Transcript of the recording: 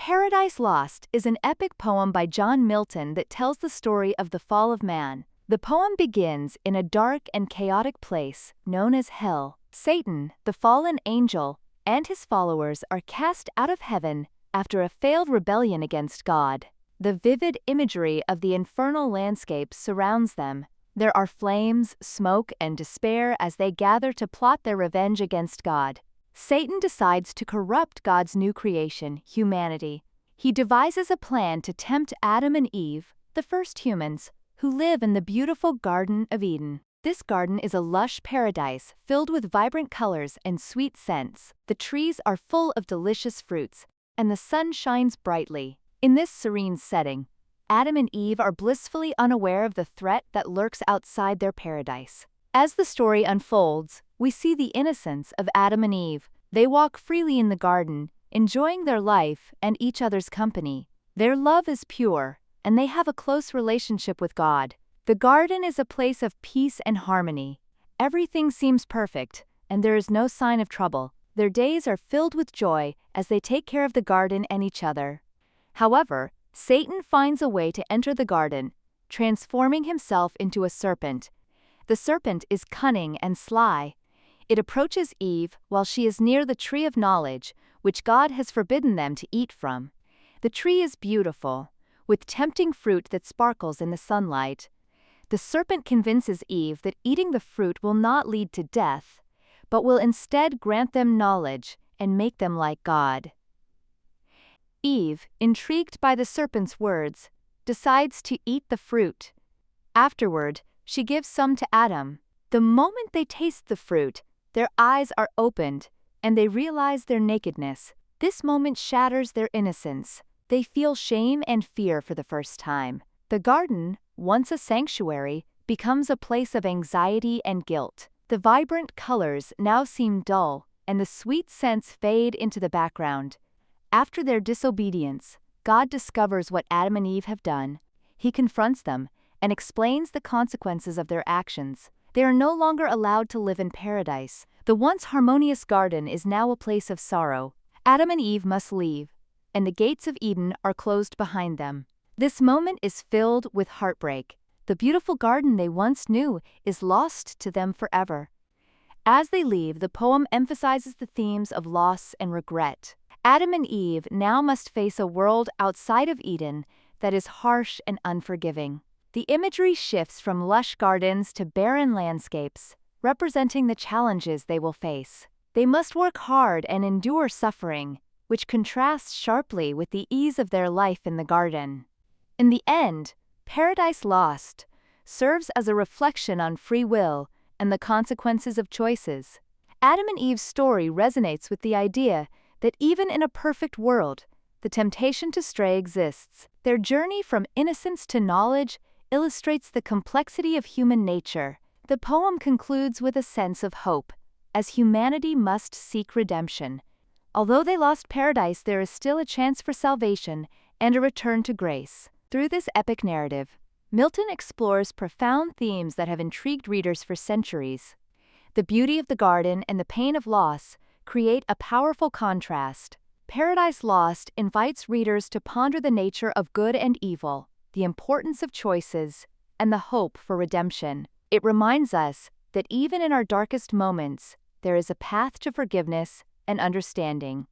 Paradise Lost is an epic poem by John Milton that tells the story of the fall of man. The poem begins in a dark and chaotic place known as Hell. Satan, the fallen angel, and his followers are cast out of heaven after a failed rebellion against God. The vivid imagery of the infernal landscape surrounds them. There are flames, smoke, and despair as they gather to plot their revenge against God. Satan decides to corrupt God's new creation, humanity. He devises a plan to tempt Adam and Eve, the first humans, who live in the beautiful Garden of Eden. This garden is a lush paradise filled with vibrant colors and sweet scents. The trees are full of delicious fruits, and the sun shines brightly. In this serene setting, Adam and Eve are blissfully unaware of the threat that lurks outside their paradise. As the story unfolds, we see the innocence of Adam and Eve. They walk freely in the garden, enjoying their life and each other's company. Their love is pure, and they have a close relationship with God. The garden is a place of peace and harmony. Everything seems perfect, and there is no sign of trouble. Their days are filled with joy as they take care of the garden and each other. However, Satan finds a way to enter the garden, transforming himself into a serpent. The serpent is cunning and sly. It approaches Eve while she is near the tree of knowledge, which God has forbidden them to eat from. The tree is beautiful, with tempting fruit that sparkles in the sunlight. The serpent convinces Eve that eating the fruit will not lead to death, but will instead grant them knowledge and make them like God. Eve, intrigued by the serpent's words, decides to eat the fruit. Afterward, she gives some to Adam. The moment they taste the fruit, their eyes are opened, and they realize their nakedness. This moment shatters their innocence. They feel shame and fear for the first time. The garden, once a sanctuary, becomes a place of anxiety and guilt. The vibrant colors now seem dull, and the sweet scents fade into the background. After their disobedience, God discovers what Adam and Eve have done. He confronts them and explains the consequences of their actions. They are no longer allowed to live in paradise. The once harmonious garden is now a place of sorrow. Adam and Eve must leave, and the gates of Eden are closed behind them. This moment is filled with heartbreak. The beautiful garden they once knew is lost to them forever. As they leave, the poem emphasizes the themes of loss and regret. Adam and Eve now must face a world outside of Eden that is harsh and unforgiving. The imagery shifts from lush gardens to barren landscapes, representing the challenges they will face. They must work hard and endure suffering, which contrasts sharply with the ease of their life in the garden. In the end, Paradise Lost serves as a reflection on free will and the consequences of choices. Adam and Eve's story resonates with the idea that even in a perfect world, the temptation to stray exists. Their journey from innocence to knowledge illustrates the complexity of human nature. The poem concludes with a sense of hope, as humanity must seek redemption. Although they lost paradise, there is still a chance for salvation and a return to grace. Through this epic narrative, Milton explores profound themes that have intrigued readers for centuries. The beauty of the garden and the pain of loss create a powerful contrast. Paradise Lost invites readers to ponder the nature of good and evil, the importance of choices, and the hope for redemption. It reminds us that even in our darkest moments, there is a path to forgiveness and understanding.